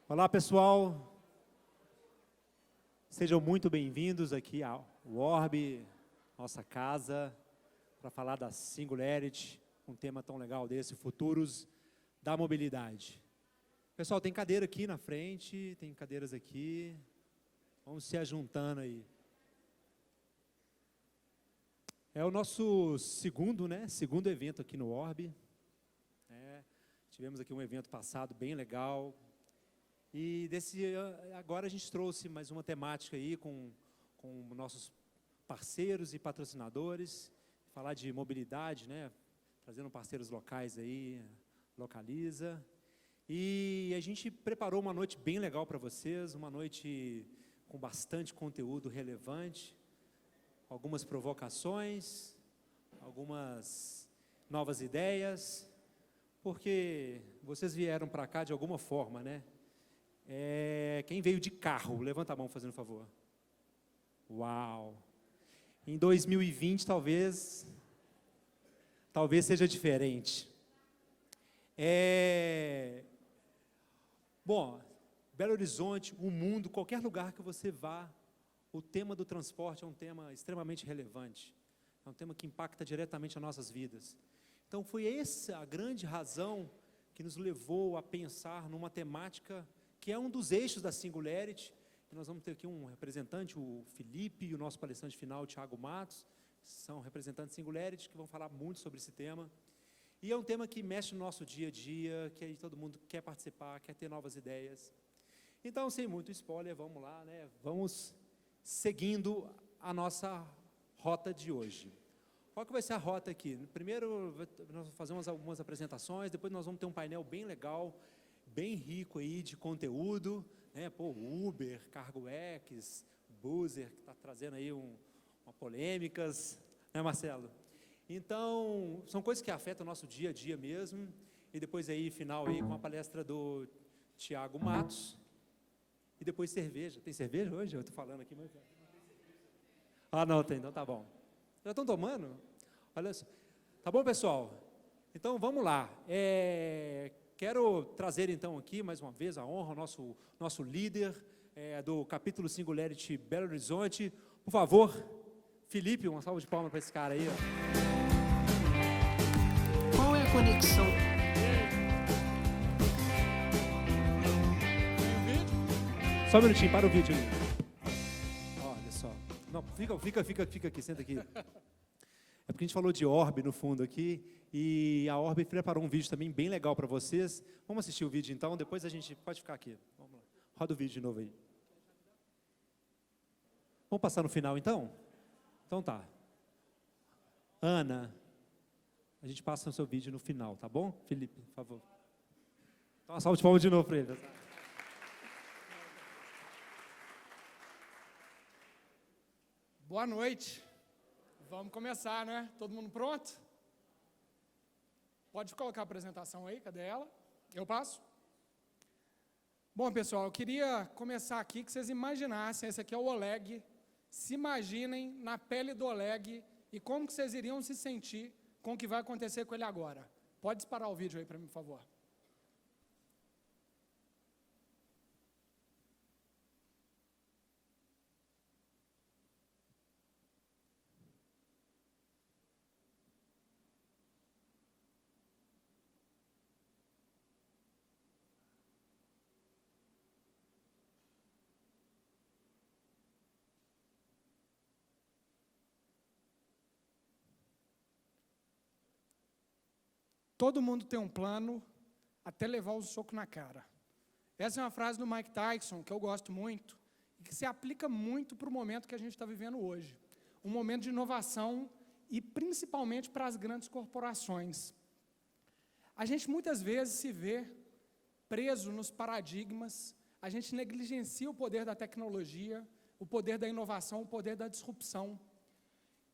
Olá, pessoal. Sejam muito bem-vindos aqui ao Orb, nossa casa, para falar da Singularity, um tema tão legal desse, futuros da mobilidade. Pessoal, tem cadeira aqui na frente, tem cadeiras aqui, vamos se ajuntando aí. É o nosso segundo evento aqui no Orb. Tivemos aqui um evento passado bem legal. E agora a gente trouxe mais uma temática aí com nossos parceiros e patrocinadores, falar de mobilidade, trazendo parceiros locais aí, Localiza. E a gente preparou uma noite bem legal para vocês, uma noite com bastante conteúdo relevante, algumas provocações, algumas novas ideias, porque vocês vieram para cá de alguma forma, Quem veio de carro? Levanta a mão, fazendo um favor. Uau! Em 2020, talvez seja diferente. Bom, Belo Horizonte, o mundo, qualquer lugar que você vá, o tema do transporte é um tema extremamente relevante. É um tema que impacta diretamente as nossas vidas. Então, foi essa a grande razão que nos levou a pensar numa temática que é um dos eixos da Singularity. E nós vamos ter aqui um representante, o Felipe, e o nosso palestrante final, o Thiago Matos, são representantes Singularity, que vão falar muito sobre esse tema. E é um tema que mexe no nosso dia a dia, que aí todo mundo quer participar, quer ter novas ideias. Então, sem muito spoiler, vamos lá, Vamos seguindo a nossa rota de hoje. Qual que vai ser a rota aqui? Primeiro, nós vamos fazer algumas apresentações, depois nós vamos ter um painel bem legal, bem rico aí de conteúdo, Uber, CargoX, Buzzer, que está trazendo aí uma polêmicas, Marcelo? Então, são coisas que afetam o nosso dia a dia mesmo, e depois aí, final aí, com a palestra do Thiago Matos, e depois cerveja. Tem cerveja hoje? Eu estou falando aqui, mas... Ah, não tem, então tá bom. Já estão tomando? Olha só. Tá bom, pessoal? Então, vamos lá. Quero trazer, então, aqui, mais uma vez, a honra ao nosso líder do capítulo Singularity Belo Horizonte. Por favor, Felipe, uma salva de palmas para esse cara aí. Qual é a conexão? Só um minutinho, para o vídeo aí. Olha só. Não, fica aqui, senta aqui. É porque a gente falou de Orb no fundo aqui, e a Orb preparou um vídeo também bem legal para vocês. Vamos assistir o vídeo então, depois a gente pode ficar aqui. Vamos lá. Roda o vídeo de novo aí. Vamos passar no final então? Então tá. Ana, a gente passa o seu vídeo no final, tá bom? Felipe, por favor. Então uma salva de palmas de novo para ele. Boa noite. Vamos começar, Todo mundo pronto? Pode colocar a apresentação aí, cadê ela? Eu passo? Bom, pessoal, eu queria começar aqui que vocês imaginassem, esse aqui é o Oleg, se imaginem na pele do Oleg e como que vocês iriam se sentir com o que vai acontecer com ele agora. Pode disparar o vídeo aí para mim, por favor. Todo mundo tem um plano até levar o soco na cara. Essa é uma frase do Mike Tyson, que eu gosto muito, e que se aplica muito para o momento que a gente está vivendo hoje. Um momento de inovação e principalmente para as grandes corporações. A gente muitas vezes se vê preso nos paradigmas, a gente negligencia o poder da tecnologia, o poder da inovação, o poder da disrupção.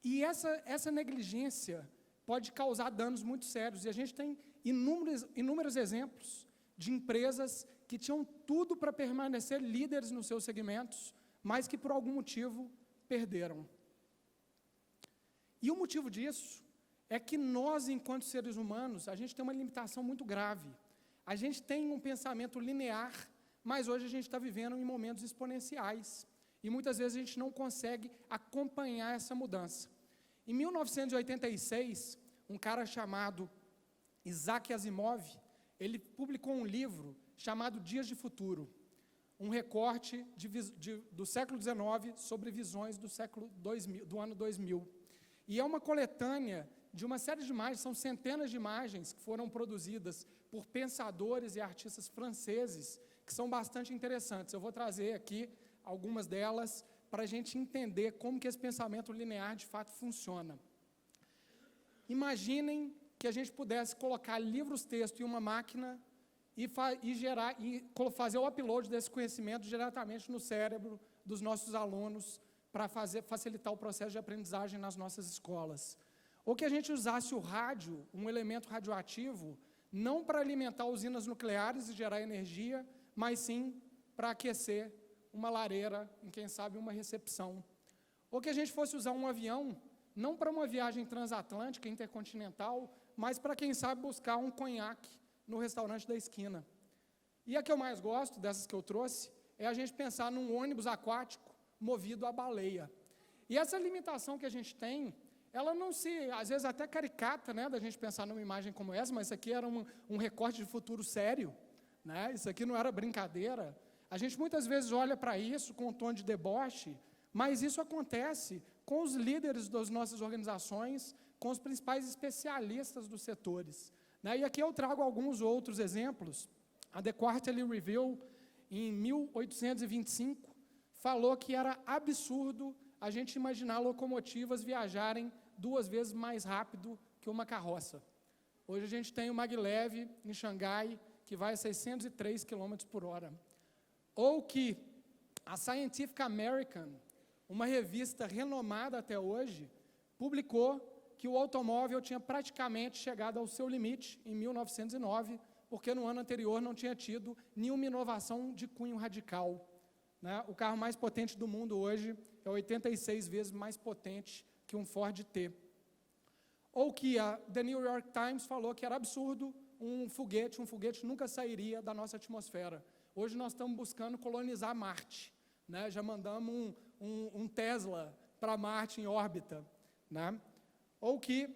E essa negligência pode causar danos muito sérios. E a gente tem inúmeros exemplos de empresas que tinham tudo para permanecer líderes nos seus segmentos, mas que por algum motivo perderam. E o motivo disso é que nós, enquanto seres humanos, a gente tem uma limitação muito grave. A gente tem um pensamento linear, mas hoje a gente está vivendo em momentos exponenciais, e muitas vezes a gente não consegue acompanhar essa mudança. Em 1986, um cara chamado Isaac Asimov, ele publicou um livro chamado Dias de Futuro, um recorte do século XIX sobre visões do ano 2000. E é uma coletânea de uma série de imagens, são centenas de imagens que foram produzidas por pensadores e artistas franceses, que são bastante interessantes. Eu vou trazer aqui algumas delas para a gente entender como que esse pensamento linear de fato funciona. Imaginem que a gente pudesse colocar livros-texto em uma máquina e fazer o upload desse conhecimento diretamente no cérebro dos nossos alunos para facilitar o processo de aprendizagem nas nossas escolas. Ou que a gente usasse o rádio, um elemento radioativo, não para alimentar usinas nucleares e gerar energia, mas sim para aquecer uma lareira, em quem sabe uma recepção. Ou que a gente fosse usar um avião, não para uma viagem transatlântica, intercontinental, mas para quem sabe buscar um conhaque no restaurante da esquina. E a que eu mais gosto, dessas que eu trouxe, é a gente pensar num ônibus aquático movido a baleia. E essa limitação que a gente tem, ela não se, às vezes até caricata, né, da gente pensar numa imagem como essa, mas isso aqui era um recorte de futuro sério, né? Isso aqui não era brincadeira. A gente muitas vezes olha para isso com um tom de deboche, mas isso acontece com os líderes das nossas organizações, com os principais especialistas dos setores, né? E aqui eu trago alguns outros exemplos. A The Quarterly Review, em 1825, falou que era absurdo a gente imaginar locomotivas viajarem 2 vezes mais rápido que uma carroça. Hoje a gente tem o maglev em Xangai, que vai a 603 km por hora. Ou que a Scientific American, uma revista renomada até hoje, publicou que o automóvel tinha praticamente chegado ao seu limite em 1909, porque no ano anterior não tinha tido nenhuma inovação de cunho radical, né? O carro mais potente do mundo hoje é 86 vezes mais potente que um Ford T. Ou que a The New York Times falou que era absurdo um foguete nunca sairia da nossa atmosfera. Hoje nós estamos buscando colonizar Marte, né? Já mandamos um Tesla para Marte em órbita, né? Ou que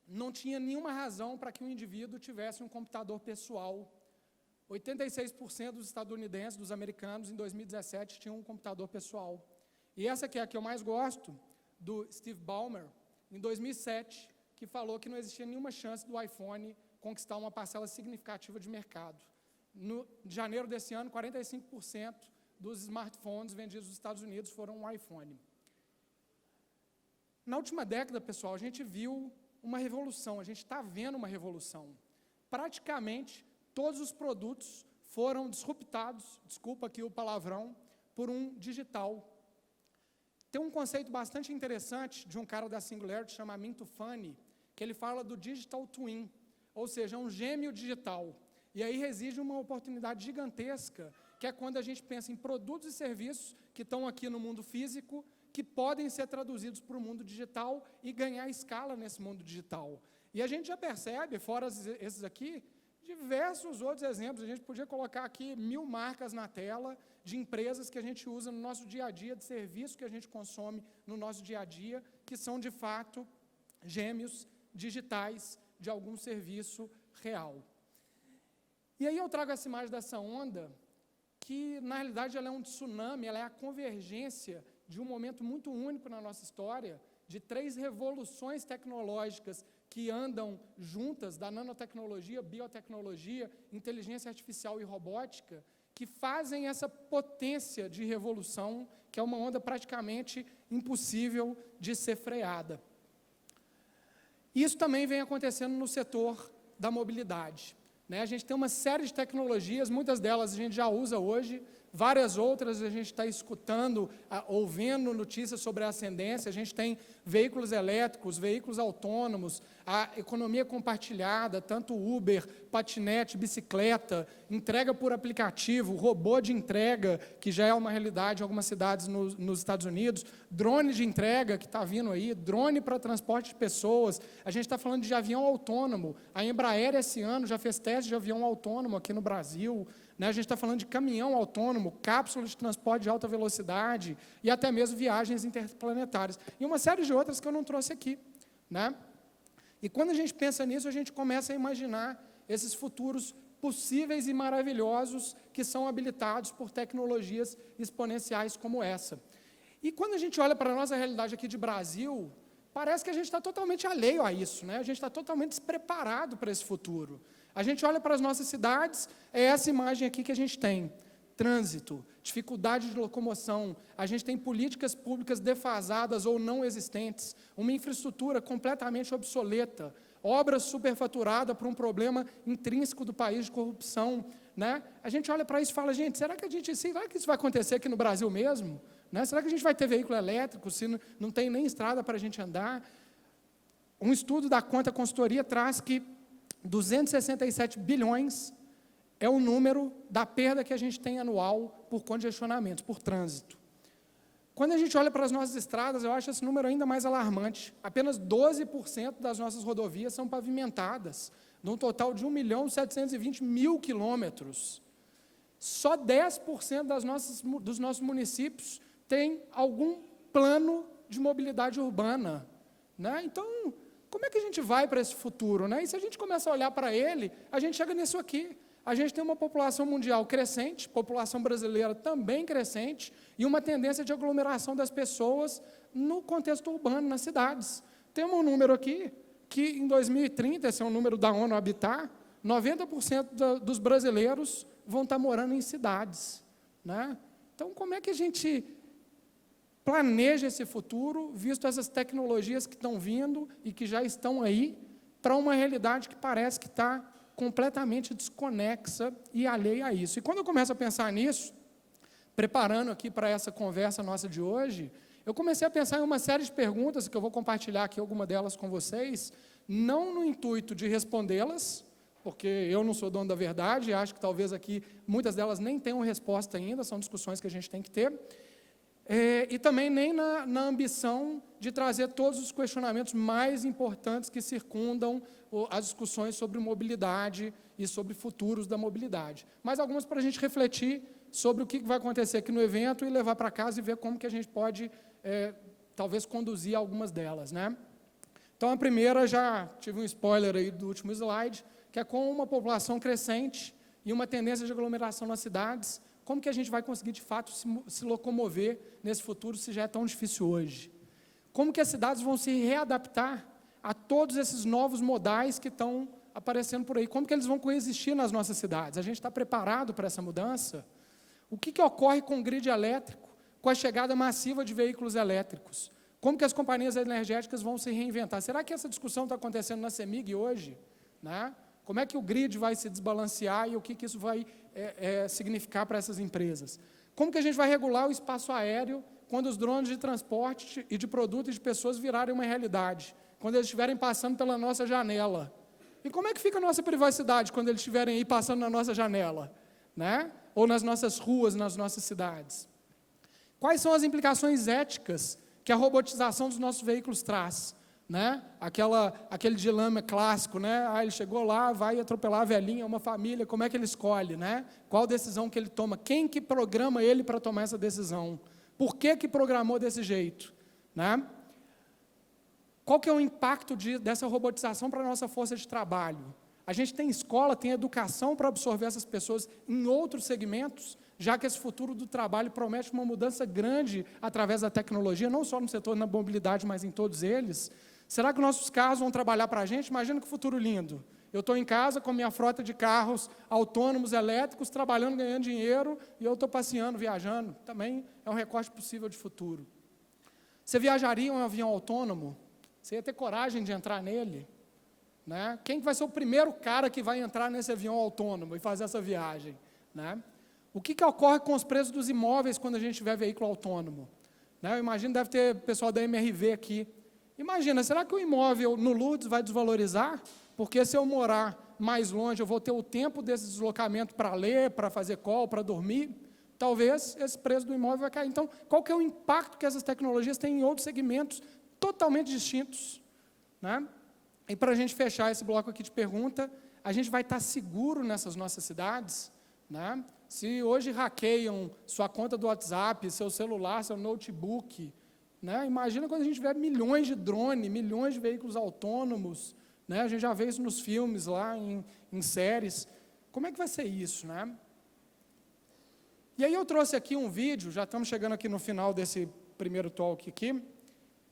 não tinha nenhuma razão para que um indivíduo tivesse um computador pessoal. 86% dos estadunidenses, dos americanos, em 2017, tinham um computador pessoal. E essa aqui é a que eu mais gosto, do Steve Ballmer, em 2007, que falou que não existia nenhuma chance do iPhone conquistar uma parcela significativa de mercado. No janeiro desse ano, 45% dos smartphones vendidos nos Estados Unidos foram um iPhone. Na última década, pessoal, a gente viu uma revolução, a gente está vendo uma revolução. Praticamente todos os produtos foram disruptados, desculpa aqui o palavrão, por um digital. Tem um conceito bastante interessante de um cara da Singularity, chama Amin Tufani, que ele fala do digital twin, ou seja, um gêmeo digital. E aí reside uma oportunidade gigantesca, que é quando a gente pensa em produtos e serviços que estão aqui no mundo físico, que podem ser traduzidos para o mundo digital e ganhar escala nesse mundo digital. E a gente já percebe, fora esses aqui, diversos outros exemplos. A gente podia colocar aqui 1000 marcas na tela de empresas que a gente usa no nosso dia a dia, de serviços que a gente consome no nosso dia a dia, que são, de fato, gêmeos digitais de algum serviço real. E aí eu trago essa imagem dessa onda, que, na realidade, ela é um tsunami, ela é a convergência de um momento muito único na nossa história, de 3 revoluções tecnológicas que andam juntas, da nanotecnologia, biotecnologia, inteligência artificial e robótica, que fazem essa potência de revolução, que é uma onda praticamente impossível de ser freada. Isso também vem acontecendo no setor da mobilidade, né? A gente tem uma série de tecnologias, muitas delas a gente já usa hoje, várias outras a gente está escutando, ouvindo notícias sobre a ascendência. A gente tem veículos elétricos, veículos autônomos, a economia compartilhada, tanto Uber, patinete, bicicleta, entrega por aplicativo, robô de entrega, que já é uma realidade em algumas cidades nos Estados Unidos, drone de entrega, que está vindo aí, drone para transporte de pessoas. A gente está falando de avião autônomo. A Embraer, esse ano, já fez teste de avião autônomo aqui no Brasil, né? A gente está falando de caminhão autônomo, cápsula de transporte de alta velocidade e até mesmo viagens interplanetárias. E uma série de outras que eu não trouxe aqui, né? E quando a gente pensa nisso, a gente começa a imaginar esses futuros possíveis e maravilhosos que são habilitados por tecnologias exponenciais como essa. E quando a gente olha para a nossa realidade aqui de Brasil, parece que a gente está totalmente alheio a isso, né? A gente está totalmente despreparado para esse futuro. A gente olha para as nossas cidades, é essa imagem aqui que a gente tem. Trânsito, dificuldade de locomoção, a gente tem políticas públicas defasadas ou não existentes, uma infraestrutura completamente obsoleta, obra superfaturada por um problema intrínseco do país de corrupção, né? A gente olha para isso e fala, gente, será que isso vai acontecer aqui no Brasil mesmo? Né? Será que a gente vai ter veículo elétrico se não tem nem estrada para a gente andar? Um estudo da Quanta Consultoria traz que 267 bilhões é o número da perda que a gente tem anual por congestionamentos, por trânsito. Quando a gente olha para as nossas estradas, eu acho esse número ainda mais alarmante. Apenas 12% das nossas rodovias são pavimentadas, de um total de 1.720.000 quilômetros. Só 10% dos nossos municípios tem algum plano de mobilidade urbana, né? Então, como é que a gente vai para esse futuro, né? E se a gente começa a olhar para ele, a gente chega nisso aqui. A gente tem uma população mundial crescente, população brasileira também crescente, e uma tendência de aglomeração das pessoas no contexto urbano, nas cidades. Temos um número aqui, que em 2030, esse é um número da ONU Habitat, 90% dos brasileiros vão estar morando em cidades, né? Então, como é que a gente planeja esse futuro, visto essas tecnologias que estão vindo e que já estão aí, para uma realidade que parece que está completamente desconexa e alheia a isso? E quando eu começo a pensar nisso, preparando aqui para essa conversa nossa de hoje, eu comecei a pensar em uma série de perguntas, que eu vou compartilhar aqui alguma delas com vocês, não no intuito de respondê-las, porque eu não sou dono da verdade, e acho que talvez aqui muitas delas nem tenham resposta ainda, são discussões que a gente tem que ter, e também nem na ambição de trazer todos os questionamentos mais importantes que circundam as discussões sobre mobilidade e sobre futuros da mobilidade. Mas algumas para a gente refletir sobre o que vai acontecer aqui no evento e levar para casa e ver como que a gente pode, talvez, conduzir algumas delas, né? Então, a primeira, já tive um spoiler aí do último slide, que é com uma população crescente e uma tendência de aglomeração nas cidades, como que a gente vai conseguir, de fato, se locomover nesse futuro, se já é tão difícil hoje? Como que as cidades vão se readaptar a todos esses novos modais que estão aparecendo por aí? Como que eles vão coexistir nas nossas cidades? A gente está preparado para essa mudança? O que ocorre com o grid elétrico, com a chegada massiva de veículos elétricos? Como que as companhias energéticas vão se reinventar? Será que essa discussão está acontecendo na CEMIG hoje, né? Como é que o grid vai se desbalancear e o que isso vai significar para essas empresas? Como que a gente vai regular o espaço aéreo quando os drones de transporte e de produtos e de pessoas virarem uma realidade? Quando eles estiverem passando pela nossa janela? E como é que fica a nossa privacidade quando eles estiverem aí passando na nossa janela, né? Ou nas nossas ruas, nas nossas cidades? Quais são as implicações éticas que a robotização dos nossos veículos traz? Né? Aquele dilema clássico, né? Ele chegou lá, vai atropelar a velhinha, uma família, como é que ele escolhe, né? Qual decisão que ele toma? Quem que programa ele para tomar essa decisão? Por que programou desse jeito? Né? Qual que é o impacto dessa robotização para a nossa força de trabalho? A gente tem escola, tem educação para absorver essas pessoas em outros segmentos, já que esse futuro do trabalho promete uma mudança grande através da tecnologia, não só no setor da mobilidade, mas em todos eles. Será que nossos carros vão trabalhar para a gente? Imagina que futuro lindo. Eu estou em casa com minha frota de carros autônomos, elétricos, trabalhando, ganhando dinheiro, e eu estou passeando, viajando. Também é um recorte possível de futuro. Você viajaria em um avião autônomo? Você ia ter coragem de entrar nele? Né? Quem vai ser o primeiro cara que vai entrar nesse avião autônomo e fazer essa viagem? Né? O que ocorre com os preços dos imóveis quando a gente tiver veículo autônomo? Né? Eu imagino que deve ter pessoal da MRV aqui. Imagina, será que o imóvel no Lourdes vai desvalorizar? Porque se eu morar mais longe, eu vou ter o tempo desse deslocamento para ler, para fazer call, para dormir? Talvez esse preço do imóvel vai cair. Então, qual que é o impacto que essas tecnologias têm em outros segmentos totalmente distintos? Né? E para a gente fechar esse bloco aqui de pergunta, a gente vai estar seguro nessas nossas cidades? né? Se hoje hackeiam sua conta do WhatsApp, seu celular, seu notebook, né? Imagina quando a gente tiver milhões de drones, milhões de veículos autônomos, né? A gente já vê isso nos filmes lá, em séries. Como é que vai ser isso, né? E aí eu trouxe aqui um vídeo, já estamos chegando aqui no final desse primeiro talk aqui.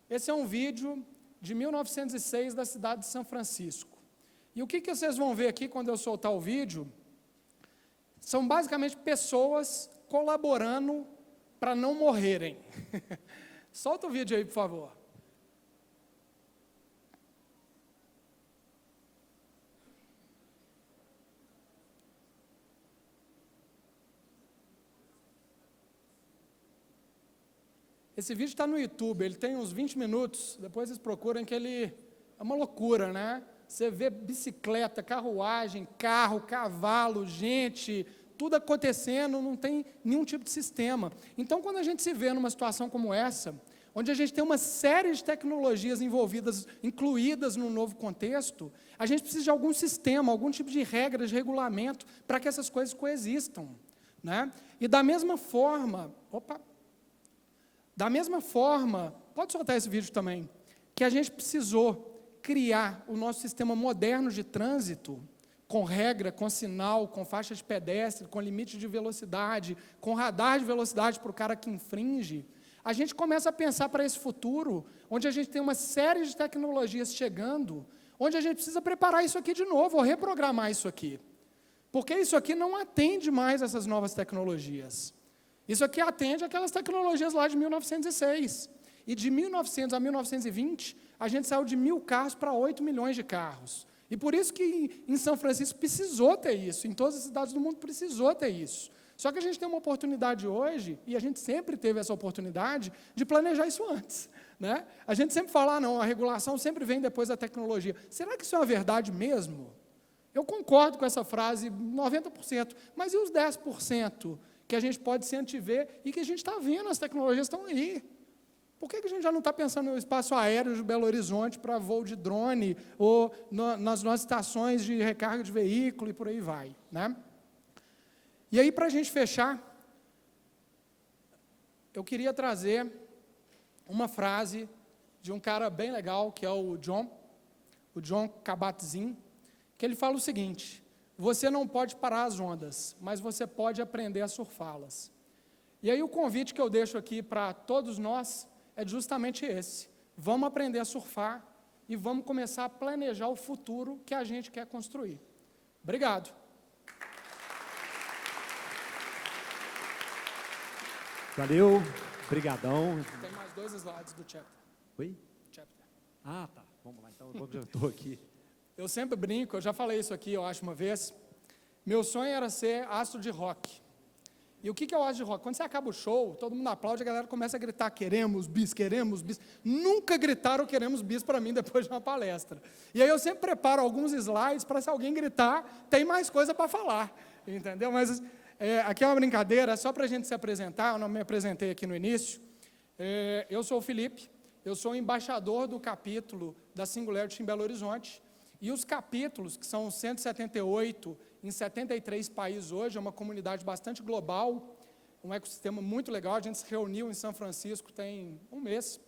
Esse é um vídeo de 1906 da cidade de São Francisco. E o que vocês vão ver aqui quando eu soltar o vídeo? São basicamente pessoas colaborando para não morrerem. Solta o vídeo aí, por favor. Esse vídeo está no YouTube, ele tem uns 20 minutos, depois vocês procuram que ele é uma loucura, né? Você vê bicicleta, carruagem, carro, cavalo, gente, tudo acontecendo, não tem nenhum tipo de sistema. Então, quando a gente se vê numa situação como essa, onde a gente tem uma série de tecnologias envolvidas, incluídas no novo contexto, a gente precisa de algum sistema, algum tipo de regra, de regulamento, para que essas coisas coexistam, né? E da mesma forma, pode soltar esse vídeo também, que a gente precisou criar o nosso sistema moderno de trânsito, com regra, com sinal, com faixa de pedestre, com limite de velocidade, com radar de velocidade para o cara que infringe, a gente começa a pensar para esse futuro, onde a gente tem uma série de tecnologias chegando, onde a gente precisa preparar isso aqui de novo, ou reprogramar isso aqui. Porque isso aqui não atende mais essas novas tecnologias. Isso aqui atende aquelas tecnologias lá de 1906. E de 1900 a 1920, a gente saiu de 1.000 carros para 8 milhões de carros. E por isso que em São Francisco precisou ter isso, em todas as cidades do mundo precisou ter isso. Só que a gente tem uma oportunidade hoje, e a gente sempre teve essa oportunidade, de planejar isso antes, né? A gente sempre fala, não, a regulação sempre vem depois da tecnologia. Será que isso é uma verdade mesmo? Eu concordo com essa frase 90%, mas e os 10%? Que a gente pode se antever e que a gente está vendo, as tecnologias estão aí. Por que a gente já não está pensando no espaço aéreo de Belo Horizonte para voo de drone, ou nas nossas estações de recarga de veículo e por aí vai, né? E aí, para a gente fechar, eu queria trazer uma frase de um cara bem legal, que é o John Kabat-Zinn, que ele fala o seguinte: você não pode parar as ondas, mas você pode aprender a surfá-las. E aí o convite que eu deixo aqui para todos nós é justamente esse. Vamos aprender a surfar e vamos começar a planejar o futuro que a gente quer construir. Obrigado. Valeu, brigadão. Tem mais 2 slides do chapter. Oi? Chapter. Ah, tá. Vamos lá, então, eu estou aqui. Eu sempre brinco, eu já falei isso aqui, eu acho, uma vez. Meu sonho era ser astro de rock. E o que é o astro de rock? Quando você acaba o show, todo mundo aplaude, a galera começa a gritar, queremos bis, queremos bis. Nunca gritaram queremos bis para mim depois de uma palestra. E aí eu sempre preparo alguns slides para, se alguém gritar, tem mais coisa para falar, entendeu? Mas aqui é uma brincadeira, só para a gente se apresentar, eu não me apresentei aqui no início. Eu sou o Felipe, eu sou o embaixador do capítulo da Singularity em Belo Horizonte. E os capítulos, que são 178 em 73 países hoje, é uma comunidade bastante global, um ecossistema muito legal. A gente se reuniu em São Francisco tem um mês,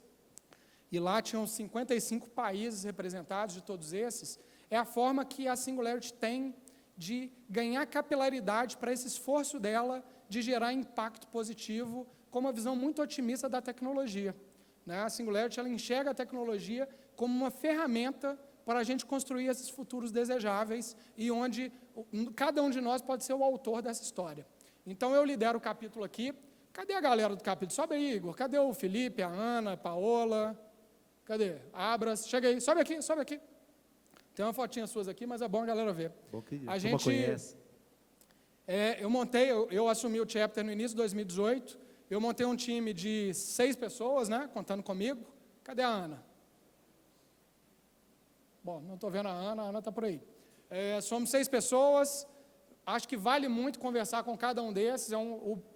e lá tinham 55 países representados de todos esses. É a forma que a Singularity tem de ganhar capilaridade para esse esforço dela de gerar impacto positivo, com uma visão muito otimista da tecnologia, né? A Singularity, ela enxerga a tecnologia como uma ferramenta para a gente construir esses futuros desejáveis e onde cada um de nós pode ser o autor dessa história. Então, eu lidero o capítulo aqui. Cadê a galera do capítulo? Sobe aí, Igor. Cadê o Felipe, a Ana, a Paola? Cadê? Abras. Chega aí. Sobe aqui, sobe aqui. Tem uma fotinha suas aqui, mas é bom a galera ver. A gente conhece. Eu assumi o chapter no início de 2018. Eu montei um time de 6 pessoas, né, contando comigo. Cadê a Ana? Bom, não estou vendo a Ana está por aí. Somos 6 pessoas, acho que vale muito conversar com cada um desses.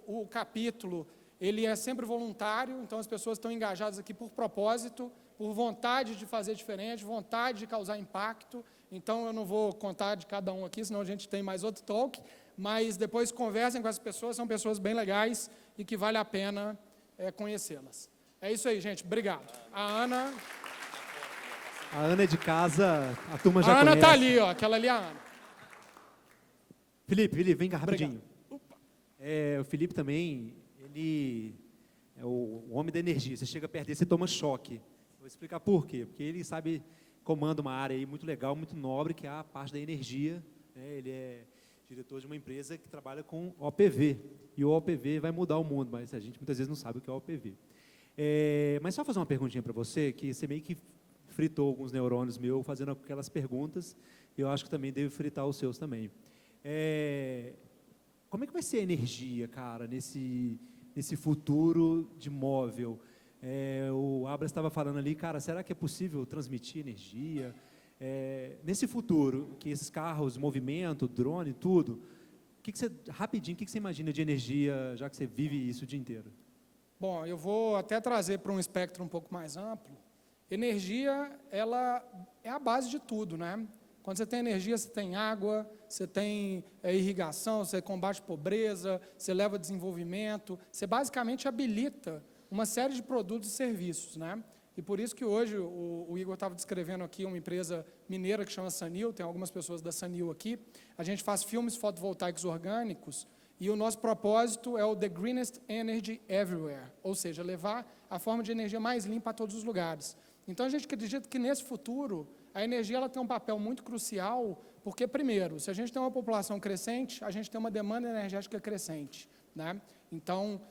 O capítulo, ele é sempre voluntário, então as pessoas estão engajadas aqui por propósito, por vontade de fazer diferente, vontade de causar impacto. Então eu não vou contar de cada um aqui, senão a gente tem mais outro talk, mas depois conversem com as pessoas, são pessoas bem legais e que vale a pena conhecê-las. É isso aí, gente. Obrigado. A Ana é de casa, a turma já A Ana conhece. está ali, ó. Aquela ali é a Ana. Felipe, vem cá rapidinho. O Felipe também, ele é o homem da energia. Você chega perto dele, você toma choque. Vou explicar por quê. Porque ele sabe, comanda uma área aí muito legal, muito nobre, que é a parte da energia. Ele é diretor de uma empresa que trabalha com OPV. E o OPV vai mudar o mundo, mas a gente muitas vezes não sabe o que é OPV. Mas só fazer uma perguntinha para você, que você meio que fritou alguns neurônios meus fazendo aquelas perguntas, e eu acho que também devo fritar os seus também. Como é que vai ser a energia, cara, nesse futuro de móvel? O Abra estava falando ali, cara, será que é possível transmitir energia? Nesse futuro, que esses carros, movimento, drone, tudo, rapidinho, o que você imagina de energia, já que você vive isso o dia inteiro? Bom, eu vou até trazer para um espectro um pouco mais amplo. Energia, ela é a base de tudo, né? Quando você tem energia, você tem água, você tem irrigação, você combate pobreza, você leva desenvolvimento, você basicamente habilita uma série de produtos e serviços, né? E por isso que hoje o Igor estava descrevendo aqui uma empresa mineira que chama Sanil, tem algumas pessoas da Sanil aqui. A gente faz filmes fotovoltaicos orgânicos e o nosso propósito é o The Greenest Energy Everywhere, ou seja, levar a forma de energia mais limpa a todos os lugares. Então, a gente acredita que nesse futuro, a energia ela tem um papel muito crucial, porque, primeiro, se a gente tem uma população crescente, a gente tem uma demanda energética crescente, né? Então,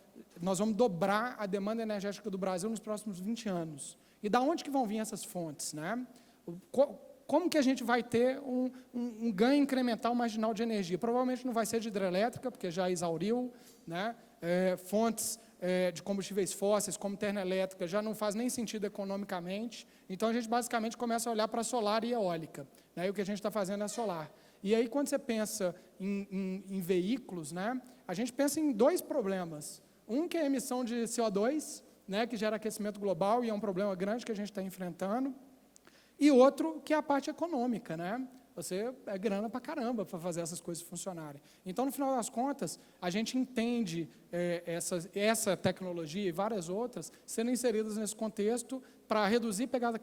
nós vamos dobrar a demanda energética do Brasil nos próximos 20 anos. E da onde que vão vir essas fontes, né? Como que a gente vai ter um ganho incremental marginal de energia? Provavelmente não vai ser de hidrelétrica, porque já exauriu, né? Fontes de combustíveis fósseis, como termoelétrica, já não faz nem sentido economicamente. Então, a gente basicamente começa a olhar para solar e eólica, né? E o que a gente está fazendo é solar. E aí, quando você pensa em veículos, né? A gente pensa em dois problemas. Um que é a emissão de CO2, né? Que gera aquecimento global e é um problema grande que a gente está enfrentando. E outro que é a parte econômica, né? Você é grana pra caramba para fazer essas coisas funcionarem. Então, no final das contas, a gente entende essa tecnologia e várias outras sendo inseridas nesse contexto para reduzir pegada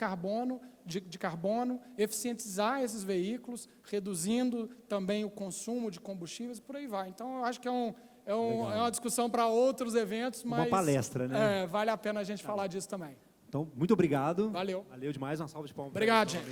de carbono, eficientizar esses veículos, reduzindo também o consumo de combustíveis, por aí vai. Então, eu acho que é uma discussão para outros eventos, mas uma palestra, né? Vale a pena a gente falar disso também. Então, muito obrigado. Valeu. Valeu demais, uma salva de palmas. Obrigado, gente.